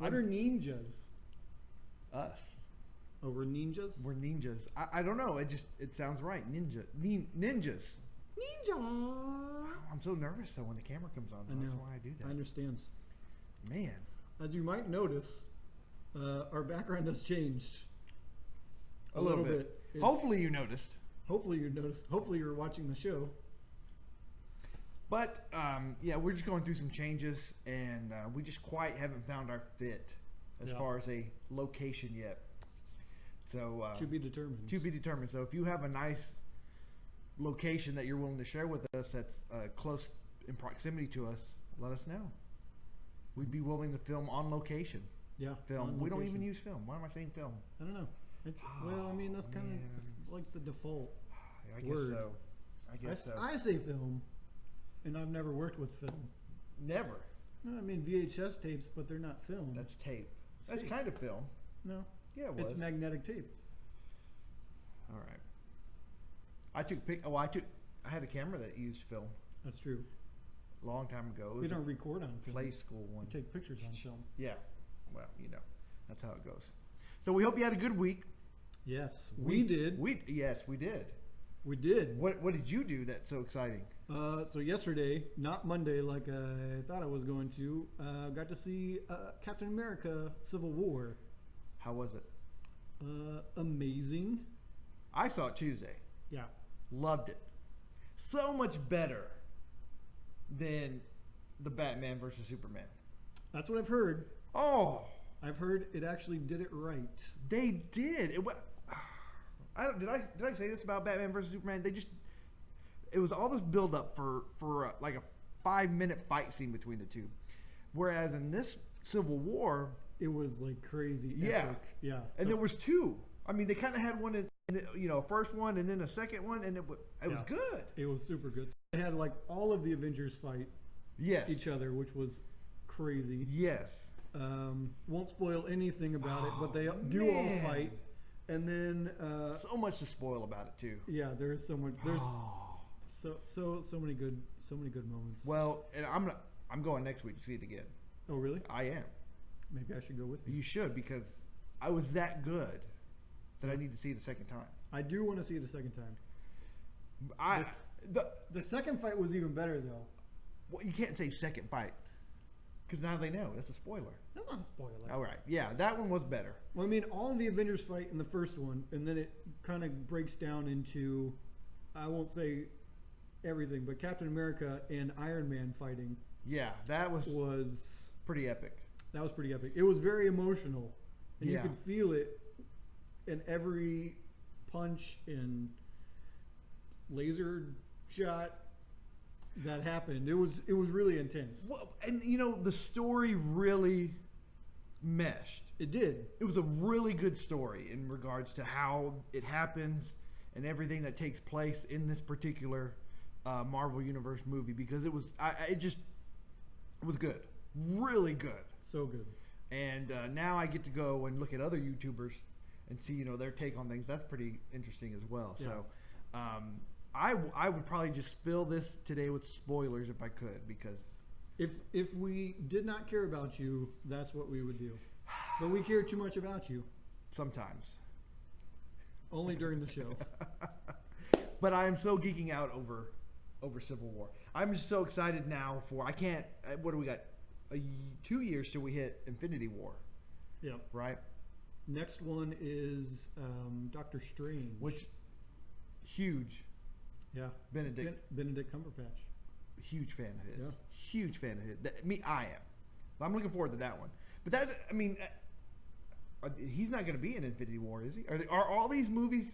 What are ninjas? Us. Oh, we're ninjas? We're ninjas. I don't know. It sounds right. Ninjas. Ninja! I'm so nervous though when the camera comes on. I know. That's why I do that. I understand. Man. As you might notice, our background has changed. A little bit. Hopefully you noticed. Hopefully you noticed. Hopefully you're watching the show. But yeah, we're just going through some changes, and we just quite haven't found our fit as far as a location yet. So to be determined. To be determined. So if you have a nice location that you're willing to share with us that's close in proximity to us, let us know. We'd be willing to film on location. Yeah. Film. We don't even use film. Why am I saying film? I don't know. It's well, I mean that's kind of like the default word. So. I guess so. I say film, and I've never worked with film. Never. No, I mean VHS tapes, but they're not film. That's tape. That's kind of film. No. Yeah, it was. It's magnetic tape. All right. I had a camera that used film. That's true. A long time ago. We don't record on film. Play school one. We take pictures on film. Yeah. Well, that's how it goes. So we hope you had a good week. Yes, we did. Yes, we did. We did. What did you do that's so exciting? So yesterday, not Monday like I thought I was going to, got to see Captain America: Civil War. How was it? Amazing. I saw it Tuesday. Yeah. Loved it. So much better than the Batman versus Superman. That's what I've heard. Oh. I've heard it actually did it right. They did. Did I say this about Batman versus Superman? It was all this build up for like a 5-minute fight scene between the two. Whereas in this Civil War, it was like crazy. Yeah. Epic. Yeah. And there was two. I mean, they kind of had one first one and then a second one, and it was good. It was super good. They had like all of the Avengers fight each other, which was crazy. Yes. Won't spoil anything about it, but they do all fight, and then so much to spoil about it too. Yeah, there's so much. There's so many good moments. Well, and I'm going next week to see it again. Oh really? I am. Maybe I should go with you. You should, because I was that good that I need to see it a second time. I do want to see it a second time. The second fight was even better though. Well, you can't say second fight, because now they know. That's a spoiler. That's not a spoiler. All right. Yeah, that one was better. Well, I mean, all of the Avengers fight in the first one, and then it kind of breaks down into, I won't say everything, but Captain America and Iron Man fighting. Yeah, that was pretty epic. That was pretty epic. It was very emotional, and you could feel it in every punch and laser shot that happened. It was really intense. Well, and the story really meshed. It did. It was a really good story in regards to how it happens and everything that takes place in this particular Marvel Universe movie, because it was good, really good, so good. And now I get to go and look at other YouTubers and see their take on things. That's pretty interesting as well. Yeah. So I would probably just spill this today with spoilers if I could, because if we did not care about you, that's what we would do. But we care too much about you. Sometimes. Only during the show. But I am so geeking out over Civil War. I'm just so excited now for, what do we got? 2 years till we hit Infinity War. Yeah. Right? Next one is Doctor Strange. Which, huge. Yeah. Benedict Cumberbatch. Huge fan of his. Yeah. Huge fan of his. I am. I'm looking forward to that one. But he's not going to be in Infinity War, is he? Are all these movies?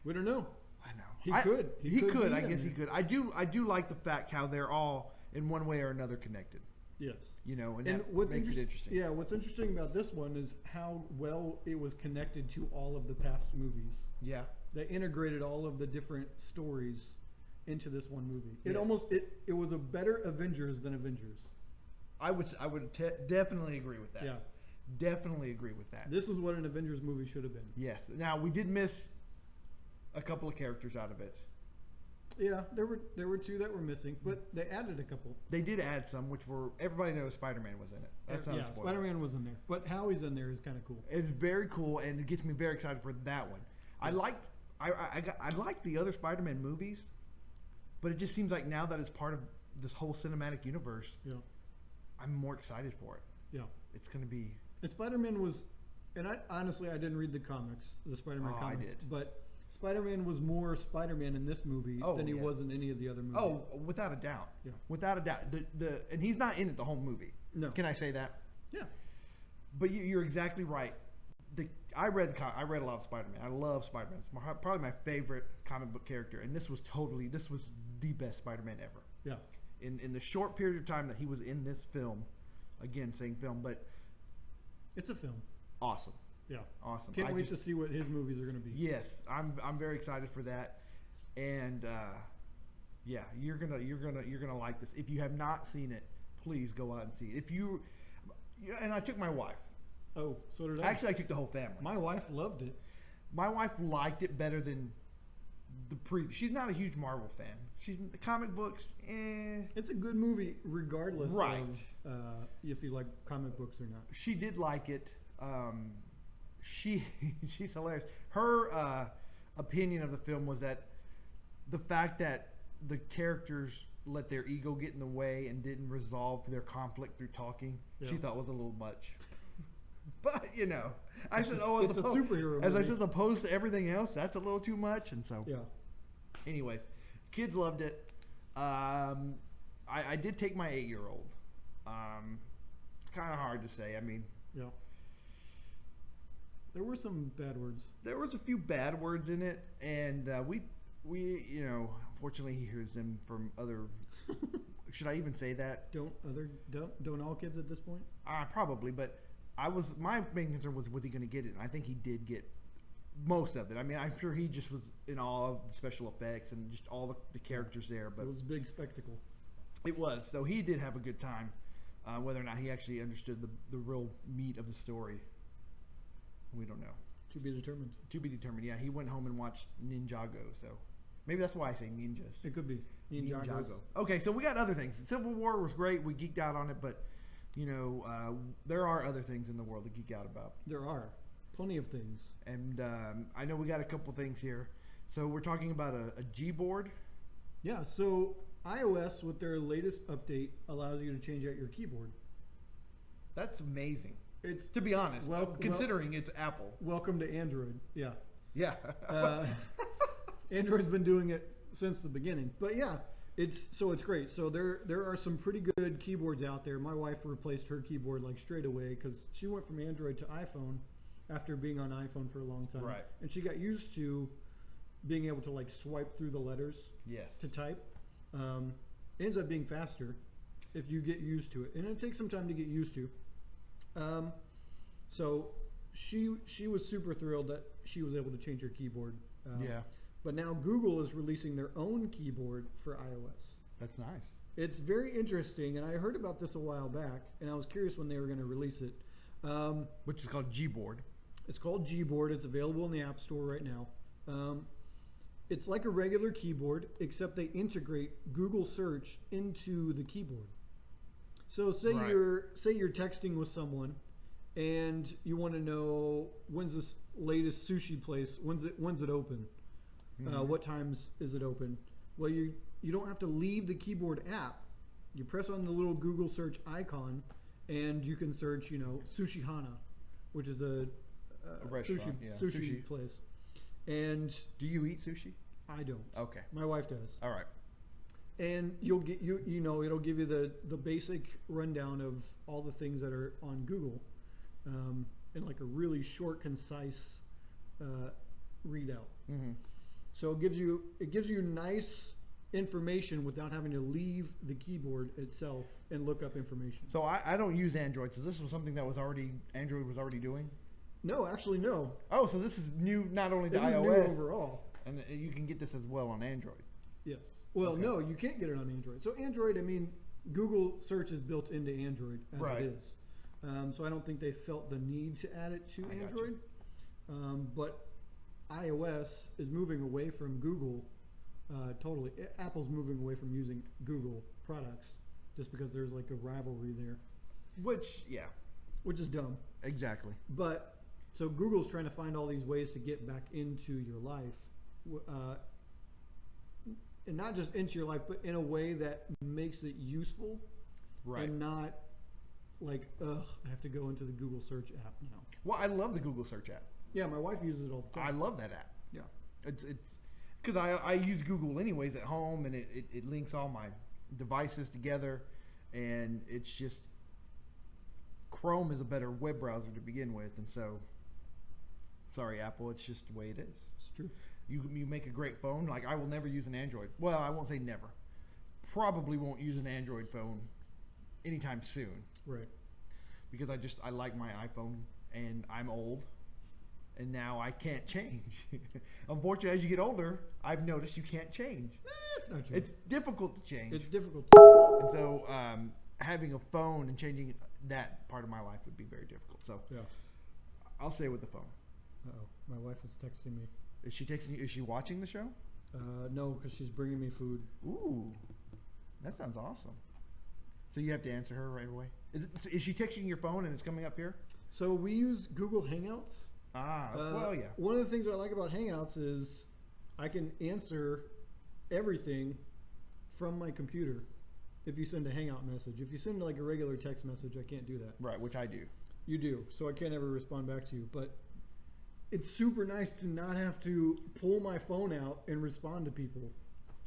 We don't know. I know. He could. He could. I guess he could. I do like the fact how they're all in one way or another connected. Yes. And that makes it interesting. Yeah, what's interesting about this one is how well it was connected to all of the past movies. Yeah. They integrated all of the different stories into this one movie. Yes. It was a better Avengers than Avengers. I would definitely agree with that. Yeah. Definitely agree with that. This is what an Avengers movie should have been. Yes. Now, we did miss a couple of characters out of it. Yeah, there were two that were missing, but they added a couple. They did add some, which were everybody knows Spider-Man was in it. That's not a spoiler. Spider-Man was in there, but how he's in there is kind of cool. It's very cool, and it gets me very excited for that one. I liked the other Spider-Man movies, but it just seems like now that it's part of this whole cinematic universe, Yeah, I'm more excited for it. yeah. It's gonna be. And Spider-Man was, and I honestly I didn't read the comics, the Spider-Man Oh, I comics, did. but Spider-Man was more Spider-Man in this movie than he yes. was in any of the other movies. Oh, without a doubt. Yeah. Without a doubt. And he's not in it the whole movie. No. Can I say that? Yeah. But you're exactly right. I read a lot of Spider-Man. I love Spider-Man. It's probably my favorite comic book character, and this was the best Spider-Man ever. Yeah. In the short period of time that he was in this film, again saying film, but It's a film. awesome. Yeah. Awesome. Can't wait to see what his movies are going to be. Yes, I'm very excited for that, and yeah, you're gonna like this. If you have not seen it, please go out and see it. And I took my wife. Oh, so did I. Actually, I took the whole family. My wife loved it. My wife liked it better than the previous. She's not a huge Marvel fan. She's the comic books. It's a good movie, regardless Right. of if you like comic books or not. She did like it. She's hilarious. Her opinion of the film was that the fact that the characters let their ego get in the way and didn't resolve their conflict through talking, Yeah. she thought was a little much. But I said, it's a superhero as I movie. said, opposed to everything else, that's a little too much. And so, Yeah. anyways, kids loved it. I did take my 8-year-old. Kind of hard to say. I mean, Yeah. There were some bad words. there was a few bad words in it, and we fortunately he hears them from other. Should I even say that? Don't all kids at this point? Probably, but my main concern was he going to get it, and I think he did get most of it. I mean, I'm sure he just was in awe of the special effects and just all the characters there. But It was a big spectacle. it was, so he did have a good time. Whether or not he actually understood the real meat of the story, we don't know. To be determined. To be determined. Yeah, he went home and watched Ninjago, so maybe that's why I say ninjas. It could be. Ninjagos. Okay, so we got other things. Civil War was great. We geeked out on it, but there are other things in the world to geek out about. There are plenty of things. And I know we got a couple things here. So we're talking about a Gboard. Yeah, so iOS with their latest update allows you to change out your keyboard. That's amazing. It's To be honest, Well- considering it's Apple. welcome to Android. Yeah. Yeah. Android's been doing it since the beginning. But yeah, it's great. So there are some pretty good keyboards out there. My wife replaced her keyboard like straight away because she went from Android to iPhone after being on iPhone for a long time. Right. And she got used to being able to like swipe through the letters Yes. to type. It ends up being faster if you get used to it, and it takes some time to get used to. So she was super thrilled that she was able to change her keyboard. Yeah. But now Google is releasing their own keyboard for iOS. That's nice. It's very interesting, and I heard about this a while back, and I was curious when they were going to release it. Which is called Gboard. It's called Gboard. It's available in the App Store right now. It's like a regular keyboard, except they integrate Google Search into the keyboard. So say Right. you're texting with someone, and you want to know when's this latest sushi place? When's it open? Mhm. What times is it open? Well, you don't have to leave the keyboard app. You press on the little Google search icon, and you can search, Sushi Hana, which is a restaurant, yeah. sushi Sushi. place. And Do you eat sushi? I don't. Okay. My wife does. All right. And you'll get it'll give you the basic rundown of all the things that are on Google, in like a really short, concise readout. Mm-hmm. So it gives you nice information without having to leave the keyboard itself and look up information. So I don't use Android. So this was something that Android was already doing. No, actually no. Oh, so this is new, not only to This is new iOS, overall. and you can get this as well on Android. Yes. Well, Okay. no, you can't get it on Android. So Android, I mean, Google search is built into Android as Right. it is. So I don't think they felt the need to add it to I got you. Android. But iOS is moving away from Google Totally. Apple's moving away from using Google products just because there's like a rivalry there, Which, yeah, which is dumb. exactly. But so Google's trying to find all these ways to get back into your life, and not just into your life, but in a way that makes it useful, Right. and not like, ugh, I have to go into the Google search app now. Well, I love the Google search app. Yeah, my wife uses it all the I time. love that app. Yeah. It's because I use Google anyways at home, and it links all my devices together, and it's just Chrome is a better web browser to begin with, and so sorry Apple, it's just the way it is. It's true. You make a great phone. Like I will never use an Android. Well, I won't say never. Probably won't use an Android phone anytime soon Right. because I like my iPhone, and I'm old. And now I can't change. Unfortunately, as you get older, I've noticed you can't change. That's not true. It's difficult to change. It's difficult. And so having a phone and changing that part of my life would be very difficult. So Yeah. I'll stay with the phone. Uh-oh. My wife is texting me. Is she texting you? Is she watching the show? No, because she's bringing me food. Ooh, that sounds awesome. So you have to answer her right away. Is she texting your phone and it's coming up here? So we use Google Hangouts. Well, yeah. One of the things I like about Hangouts is I can answer everything from my computer if you send a Hangout message. If you send like a regular text message, I can't do that. Right, which I do. You do, so I can't ever respond back to you. But it's super nice to not have to pull my phone out and respond to people.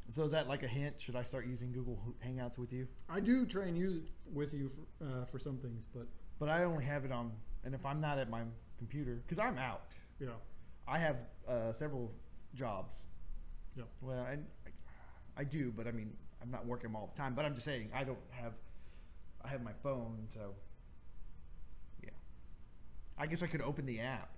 So is that like a hint? Should I start using Google Hangouts with you? I do try and use it with you for some things, But I only have it on, and if I'm not at my computer, because I'm out. yeah. I have several jobs. Yeah. Well, I do, but I mean, I'm not working them all the time. But I'm just saying, I have my phone, so yeah. I guess I could open the app.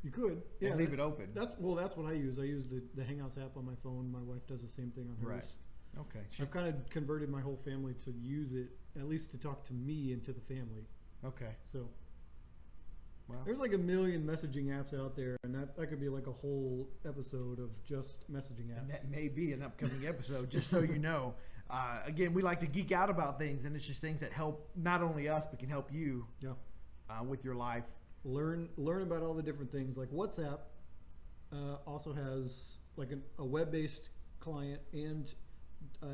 You could. Yeah. And leave it open. That's what I use. I use the Hangouts app on my phone. My wife does the same thing on hers. Right. Okay. I've kind of converted my whole family to use it, at least to talk to me and to the family. Okay. So Well, there's like a million messaging apps out there, and that could be like a whole episode of just messaging apps. and that may be an upcoming episode, just so you know. Again, we like to geek out about things, and it's just things that help not only us, but can help you Yeah. with your life. Learn about all the different things. Like WhatsApp also has like a web-based client, and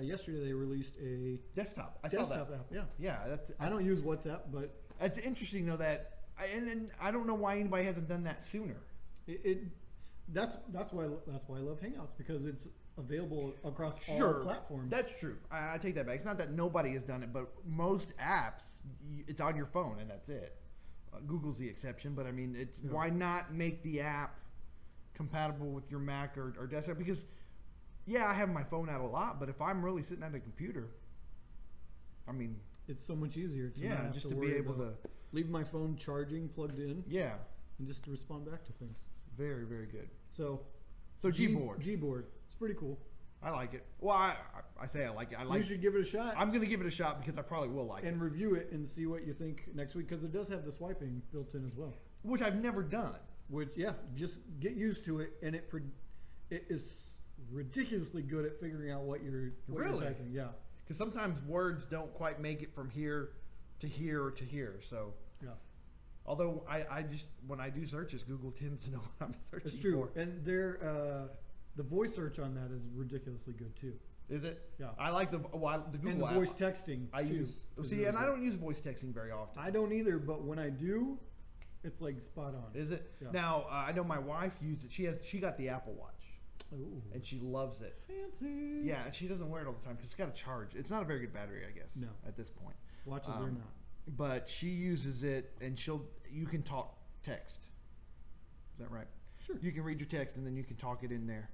yesterday they released a Desktop. I saw desktop that. app. Yeah. Yeah, I don't use WhatsApp, but it's interesting though that, and I don't know why anybody hasn't done that sooner. that's why I love Hangouts, because it's available across all Sure, platforms. that's true. I take that back. It's not that nobody has done it, but most apps, it's on your phone and that's it. Google's the exception, but I mean, Yeah. why not make the app compatible with your Mac or desktop? Because yeah, I have my phone out a lot, but if I'm really sitting at a computer, I mean, It's so much easier to yeah, not have just to to be worry able about to, leave my phone charging plugged in yeah, and just to respond back to things. very, very good. So Gboard, Gboard, it's pretty cool. I like it. Well, I say I like it. You should give it a shot. I'm gonna give it a shot because I probably will like and it, review it and see what you think next week, because it does have the swiping built in as well. which I've never done. Which, yeah, just get used to it, and it is ridiculously good at figuring out what you're Really? typing. Yeah, Because sometimes words don't quite make it from here to here to here. So, yeah, although I just, when I do searches, Google tends to know what I'm searching it's true. for. And the voice search on that is ridiculously good too. Is it? Yeah. I like the Google And the app. voice texting. I too, use, is see, really and I good. don't use voice texting very often. I don't either, but when I do, it's like spot on. Is it? Yeah. Now, I know my wife uses it. She got the Apple Watch, Ooh, and she loves it. fancy. Yeah, and she doesn't wear it all the time because it's got a charge. It's not a very good battery, I guess. No. At this point. Watches or not. But she uses it, and you can talk text. Is that right? Sure. You can read your text, and then you can talk it in there.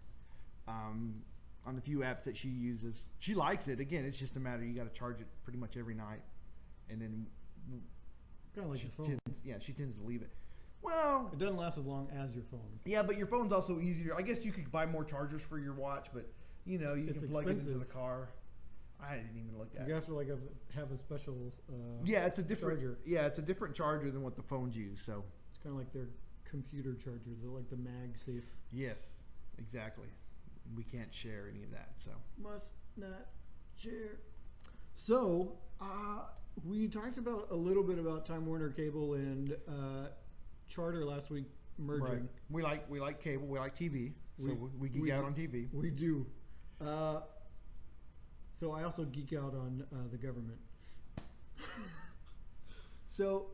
On the few apps that she uses, she likes it. Again, it's just a matter, you got to charge it pretty much every night, and then Kind of like she your phone. she tends to leave it. Well, It doesn't last as long as your phone. yeah, but your phone's also easier. I guess you could buy more chargers for your watch, but you It's can plug it into expensive. the car. I didn't even look at You it. have to like have a special. Yeah, it's a different charger. Yeah, it's a different charger than what the phones use. So It's kind of like their computer chargers. They're like the MagSafe. yes, exactly. we can't share any of that. So Must not share. So, we talked about a little bit about Time Warner Cable and Charter last week merging. Right. We like cable. We like TV. So we geek out on TV. We do. So I also geek out on the government. So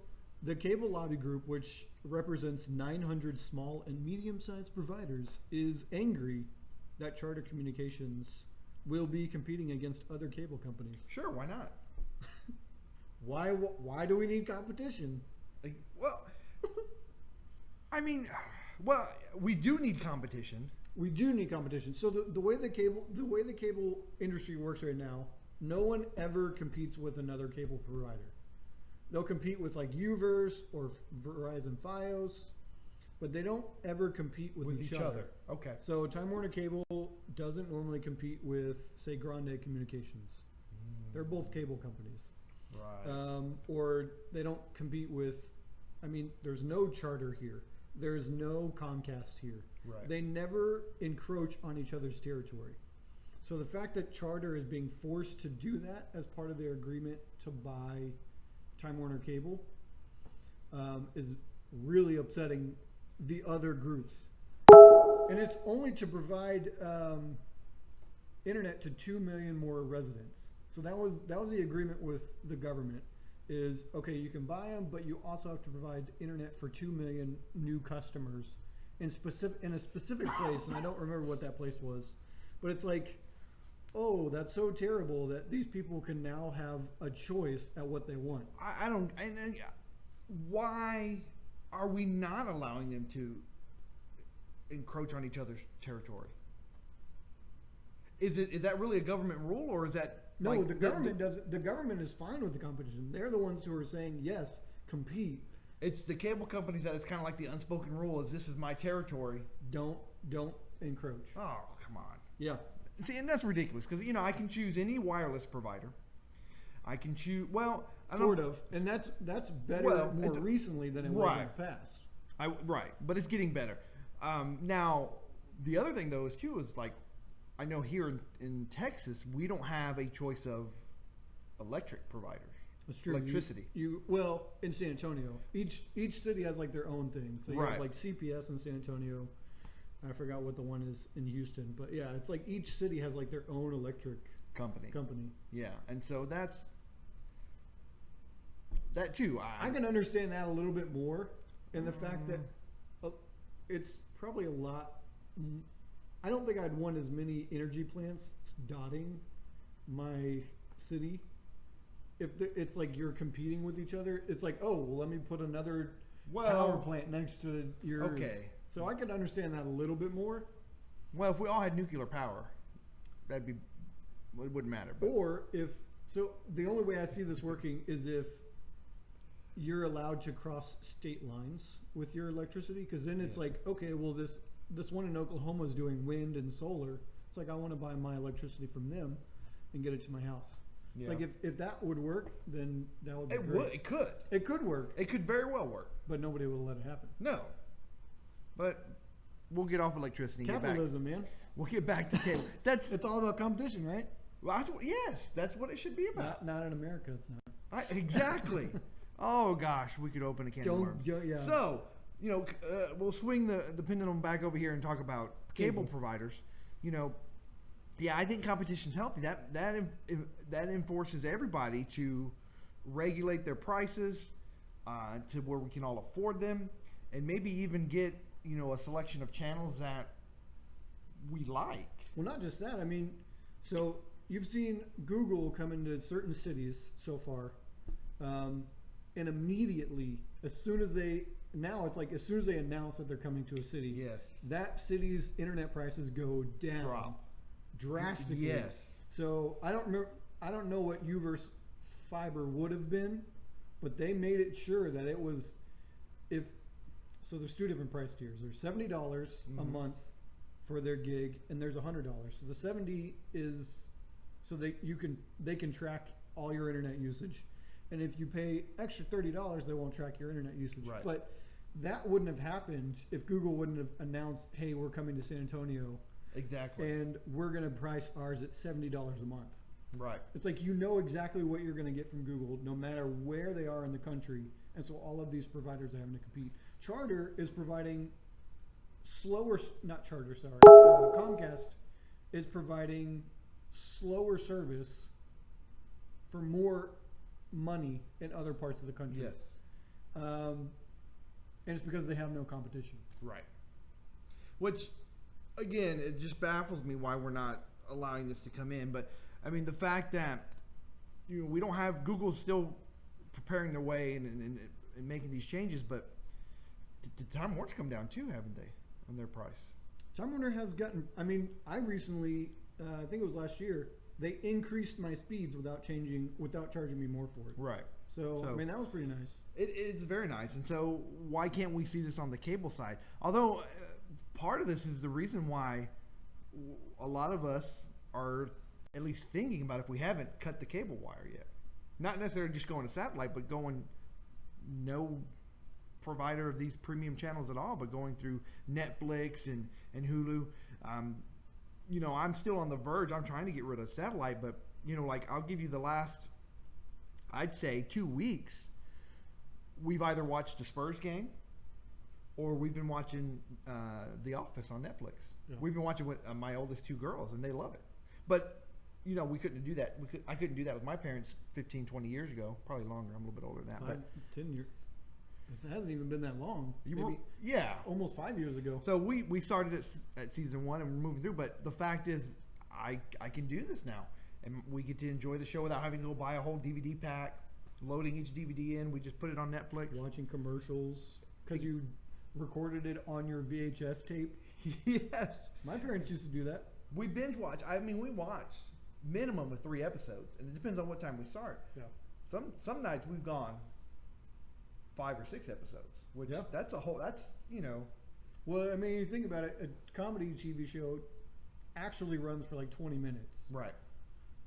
the Cable Lobby Group, which represents 900 small and medium-sized providers, is angry that Charter Communications will be competing against other cable companies. Sure, why not? Why do we need competition? Well, I mean, we do need competition. We do need competition. So the way the cable industry works right now, no one ever competes with another cable provider. They'll compete with like Uverse or Verizon Fios, but they don't ever compete with each other. Okay. So Time Warner Cable doesn't normally compete with, say, Grande Communications. They're both cable companies. Right. Or they don't compete with, I mean, there's no Charter here. There's no Comcast here. Right. They never encroach on each other's territory. So the fact that Charter is being forced to do that as part of their agreement to buy Time Warner Cable is really upsetting the other groups. And it's only to provide internet to 2 million more residents. So that was the agreement with the government. Is okay, you can buy them, but you also have to provide internet for 2 million new customers in a specific place, and I don't remember what that place was. But it's like, oh, that's so terrible that these people can now have a choice at what they want. I don't. And why are we not allowing them to encroach on each other's territory? Is that really a government rule, or is that? No, like the government doesn't. The government is fine with the competition. They're the ones who are saying yes, compete. It's the cable companies that it's kind of like the unspoken rule: is this is my territory. Don't encroach. Oh, come on. Yeah. See, and that's ridiculous because I can choose any wireless provider. I can choose Sort of, and that's better more recently than it was in the past. Right, but it's getting better. Now, the other thing though is like, I know here in Texas we don't have a choice of electric providers. That's true. Electricity. Well, in San Antonio, each city has like their own thing. So you have like CPS in San Antonio. I forgot what the one is in Houston, but yeah, it's like each city has like their own electric company. Yeah, and so that too. I can understand that a little bit more, and the fact that it's probably a lot. I don't think I'd want as many energy plants dotting my city. If it's like you're competing with each other, it's like, oh, well, let me put another power plant next to yours. Okay. So I could understand that a little bit more. Well, if we all had nuclear power, it wouldn't matter. But. Or the only way I see this working is if you're allowed to cross state lines with your electricity, because then it's like, okay, well, this one in Oklahoma is doing wind and solar. It's like I want to buy my electricity from them and get it to my house. Yeah. It's like if that would work, then that would be great. It could. It could work. It could very well work. But nobody will let it happen. No. But we'll get off electricity. Capitalism, man. We'll get back to cable. It's all about competition, right? Well, that's what it should be about. Not in America, it's not. Exactly. Oh gosh, we could open a can of worms. Yeah. So, we'll swing the pendulum back over here and talk about cable providers. I think competition's healthy. That enforces everybody to regulate their prices to where we can all afford them, and maybe even get a selection of channels that we like. Well, not just that. I mean, so you've seen Google come into certain cities so far, and immediately, as soon as they announce that they're coming to a city, yes, that city's internet prices go down. Drop. Drastically. Yes. So I don't know what Uverse fiber would have been, but they made it sure that it was so there's two different price tiers. There's $70 a month for their gig, and there's $100. So the 70 is so they can track all your internet usage, and if you pay extra $30, they won't track your internet usage. Right. But that wouldn't have happened if Google wouldn't have announced, "Hey, we're coming to San Antonio." Exactly. And we're going to price ours at $70 a month. Right. It's like you know exactly what you're going to get from Google, no matter where they are in the country. And so all of these providers are having to compete. Charter is providing not Charter, sorry. Comcast is providing slower service for more money in other parts of the country. Yes. And it's because they have no competition. Right. Which, again, it just baffles me why we're not allowing this to come in. But I mean, the fact that we don't have Google's still preparing their way and making these changes, but did Time Warner's come down too, haven't they, on their price? Time Warner has gotten. I mean, I recently, I think it was last year, they increased my speeds without charging me more for it. Right. So I mean, that was pretty nice. It's very nice, and so why can't we see this on the cable side? Although part of this is the reason why a lot of us are at least thinking about if we haven't cut the cable wire yet. Not necessarily just going to satellite, but going no provider of these premium channels at all, but going through Netflix and Hulu. I'm still on the verge. I'm trying to get rid of satellite, but like I'll give you the last, I'd say 2 weeks, we've either watched a Spurs game or we've been watching The Office on Netflix. Yeah. We've been watching with my oldest 2 girls, and they love it. But we couldn't do that. I couldn't do that with my parents 15, 20 years ago. Probably longer. I'm a little bit older than that. 10 years. It hasn't even been that long. Almost 5 years ago. So we started at season 1 and we're moving through. But the fact is, I can do this now, and we get to enjoy the show without having to go buy a whole DVD pack, loading each DVD in. We just put it on Netflix. Watching commercials because you recorded it on your VHS tape. Yes. My parents used to do that. We binge watch. I mean, we watch minimum of 3 episodes, and it depends on what time we start. Yeah. Some nights we've gone 5 or 6 episodes, which that's a whole. That's Well, I mean, you think about it. A comedy TV show actually runs for like 20 minutes. Right.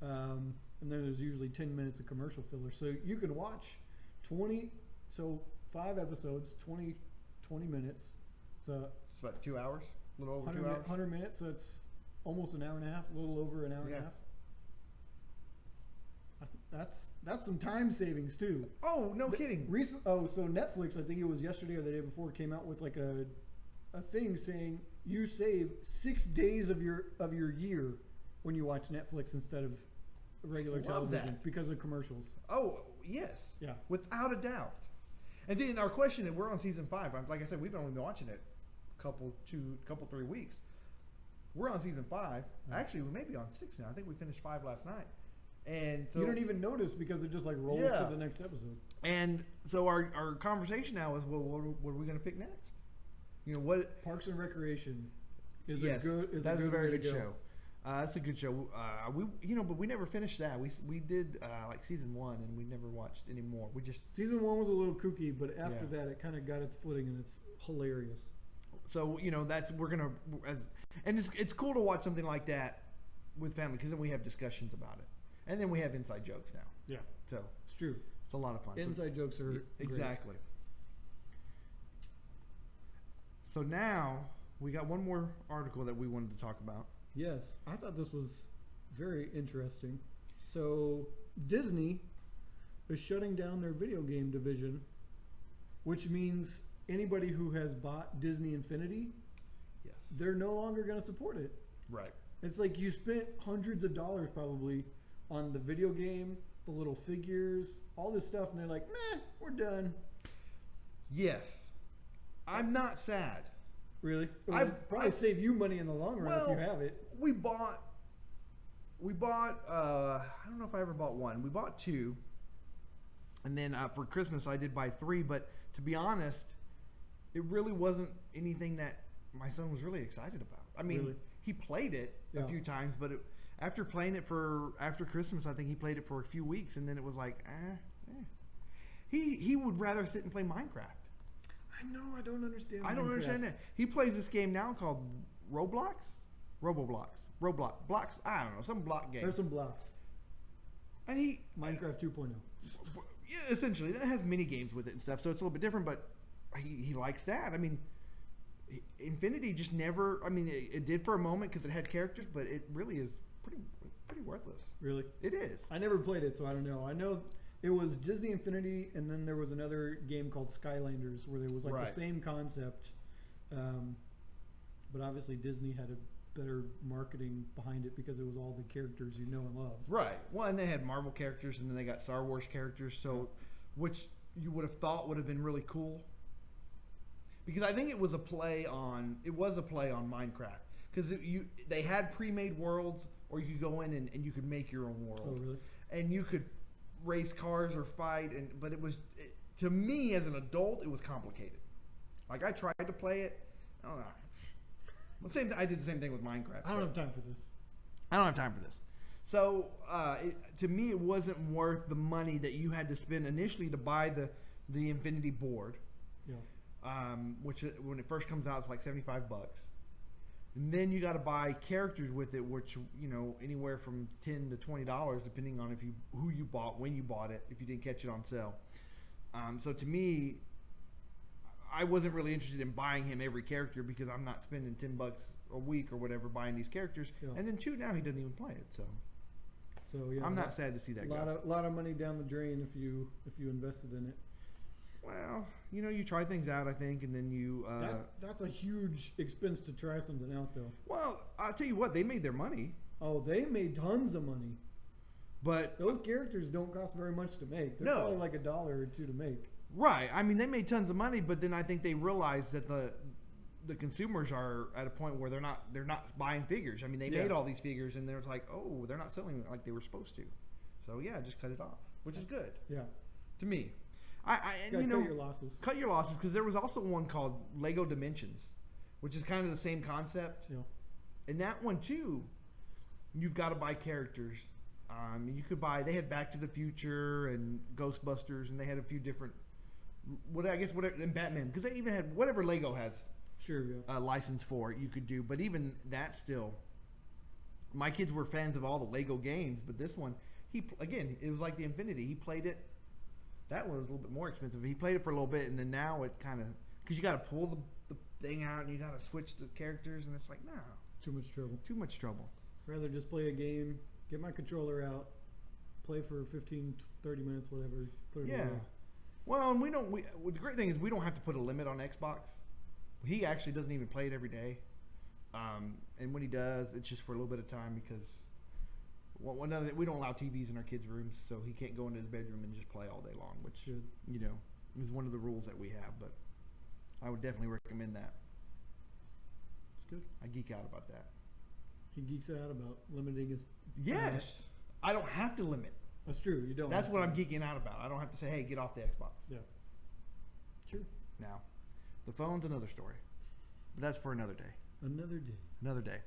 And then there's usually 10 minutes of commercial filler. So you could watch 5 episodes, 20 minutes. So it's about 2 hours, a little over 2 hours. 100 minutes, so it's almost an hour and a half, a little over an hour and a half. That's some time savings too. Oh, no kidding. So Netflix, I think it was yesterday or the day before, came out with like a thing saying you save 6 days of your year when you watch Netflix instead of regular television because of commercials. Oh, yes. Yeah. Without a doubt. And then our question is, we're on season 5. Like I said, we've only been watching it couple 3 weeks. We're on season 5. Actually, we may be on 6 now. I think we finished 5 last night. And so you don't even notice because it just like rolls to the next episode. And so our conversation now is, well, what are we going to pick next? What Parks and Recreation is a very good show. That's a good show. But we never finished that. We did like season 1, and we never watched any more. Season 1 was a little kooky, but after that, it kind of got its footing, and it's hilarious. So it's cool to watch something like that with family, because then we have discussions about it, and then we have inside jokes now. Yeah. So it's true. It's a lot of fun. Inside jokes are exactly. Great. So now we got one more article that we wanted to talk about. Yes, I thought this was very interesting. So Disney is shutting down their video game division, which means anybody who has bought Disney Infinity, they're no longer going to support it. Right. It's like you spent hundreds of dollars probably on the video game, the little figures, all this stuff, and they're like, meh, we're done. Yes. I'm not sad. Really? I'd probably save you money in the long run if you have it. We bought I don't know if I ever bought 1. We bought 2. And then for Christmas I did buy 3, but to be honest, it really wasn't anything that my son was really excited about. I mean, he played it a few times, but after playing it after Christmas, I think he played it for a few weeks, and then it was like, He would rather sit and play Minecraft. I know, I don't understand. I don't understand that. He plays this game now called Roblox? Roblox. I don't know, some block game. There's some blocks. And Minecraft 2.0. Yeah, essentially. It has mini games with it and stuff, so it's a little bit different, but he likes that. I mean, Infinity just never. I mean, it did for a moment because it had characters, but it really is pretty worthless. Really? It is. I never played it, so I don't know. I know it was Disney Infinity, and then there was another game called Skylanders where there was like Right. the same concept, but obviously Disney had a better marketing behind it because it was all the characters you know and love. Right. Well, and they had Marvel characters, and then they got Star Wars characters. So, which you would have thought would have been really cool. Because I think it was a play on Minecraft. Because they had pre-made worlds, or you could go in and you could make your own world. Oh, really? And you could race cars or fight, but to me as an adult, it was complicated. Like I tried to play it, I don't know. I did the same thing with Minecraft. I don't have time for this. I don't have time for this. So to me, it wasn't worth the money that you had to spend initially to buy the Infinity board. Yeah. Which when it first comes out, it's like $75. And then you got to buy characters with it, which anywhere from $10 to $20, depending on who you bought, when you bought it, if you didn't catch it on sale. So to me, I wasn't really interested in buying him every character because I'm not spending $10 a week or whatever buying these characters. Yeah. And then now he doesn't even play it. So yeah, I'm not sad to see that go. Lot of money down the drain if you invested in it. Well, you try things out, I think, and then you. That's a huge expense to try something out, though. Well, I'll tell you what, they made their money. Oh, they made tons of money. But those characters don't cost very much to make. They're probably like $1 or $2 to make. Right. I mean, they made tons of money, but then I think they realized that the consumers are at a point where they're not buying figures. I mean, they made all these figures, and they're like, oh, they're not selling like they were supposed to. So yeah, just cut it off, which is good. Yeah. To me. Cut your losses. Cut your losses, because there was also one called Lego Dimensions, which is kind of the same concept. Yeah. And that one too, you've got to buy characters. You could buy. They had Back to the Future and Ghostbusters, and they had a few different. And Batman, because they even had whatever Lego has. Sure. Yeah. License for it, you could do. But even that still, my kids were fans of all the Lego games, but this one, it was like the Infinity. He played it. That one was a little bit more expensive. He played it for a little bit, and then now it kind of, because you got to pull the thing out and you got to switch the characters, and it's like, no. Too much trouble. Too much trouble. Rather just play a game, get my controller out, play for 15, 30 minutes, whatever. Put it away. Well, and the great thing is we don't have to put a limit on Xbox. He actually doesn't even play it every day. And when he does, it's just for a little bit of time because we don't allow TVs in our kids' rooms, so he can't go into his bedroom and just play all day long, which is one of the rules that we have. But I would definitely recommend that. It's good. I geek out about that. He geeks out about limiting his. Yes, I don't have to limit. That's true. You don't. That's what I'm geeking out about. I don't have to say, "Hey, get off the Xbox." Yeah. True. Now, the phone's another story, but that's for another day. Another day. Another day.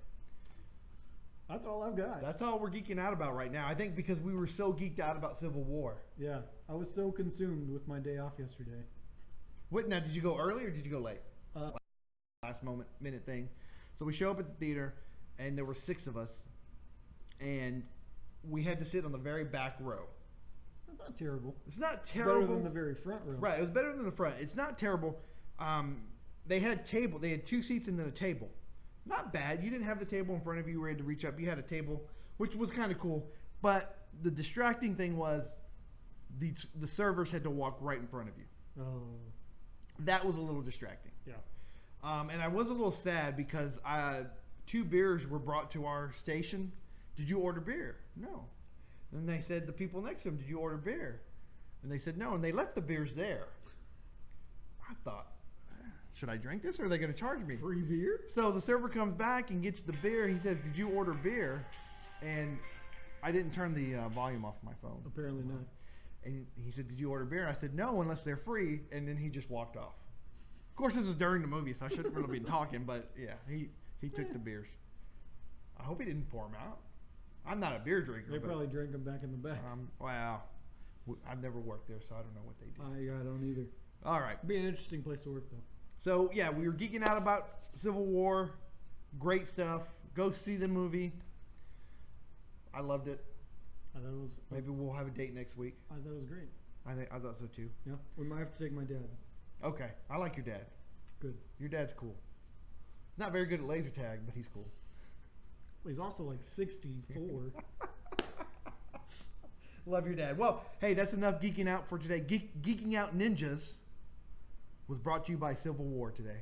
That's all I've got. That's all we're geeking out about right now. I think because we were so geeked out about Civil War. Yeah, I was so consumed with my day off yesterday. What now? Did you go early or did you go late? Last minute thing. So we show up at the theater, and there were 6 of us, and we had to sit on the very back row. That's not terrible. It's not terrible. Better than the very front row. Right, it was better than the front. It's not terrible. They had 2 seats and then a table. Not bad. You didn't have the table in front of you where you had to reach up. You had a table, which was kind of cool. But the distracting thing was the servers had to walk right in front of you. Oh. That was a little distracting. Yeah. And I was a little sad because 2 beers were brought to our station. Did you order beer? No. And they said the people next to them, did you order beer? And they said no, and they left the beers there. I thought, should I drink this or are they going to charge me? Free beer? So the server comes back and gets the beer. He says, did you order beer? And I didn't turn the volume off my phone. Apparently not. And he said, did you order beer? And I said, no, unless they're free. And then he just walked off. Of course, this was during the movie, so I shouldn't really be talking. But yeah, he took the beers. I hope he didn't pour them out. I'm not a beer drinker. They probably drank them back in the back. Wow. I've never worked there, so I don't know what they do. I don't either. All right. It'd be an interesting place to work, though. So, yeah, we were geeking out about Civil War. Great stuff. Go see the movie. I loved it. I thought it was. Maybe we'll have a date next week. I thought it was great. I thought so too. Yeah. We might have to take my dad. Okay. I like your dad. Good. Your dad's cool. Not very good at laser tag, but he's cool. He's also like 64. Love your dad. Well, hey, that's enough geeking out for today. Geeking Out Ninjas was brought to you by Civil War today.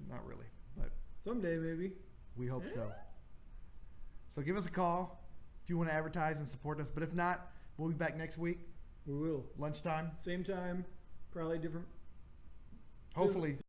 Not really, but Someday, maybe. we hope so. So give us a call if you want to advertise and support us. But if not, we'll be back next week. We will. Lunchtime. Same time, probably different. Hopefully.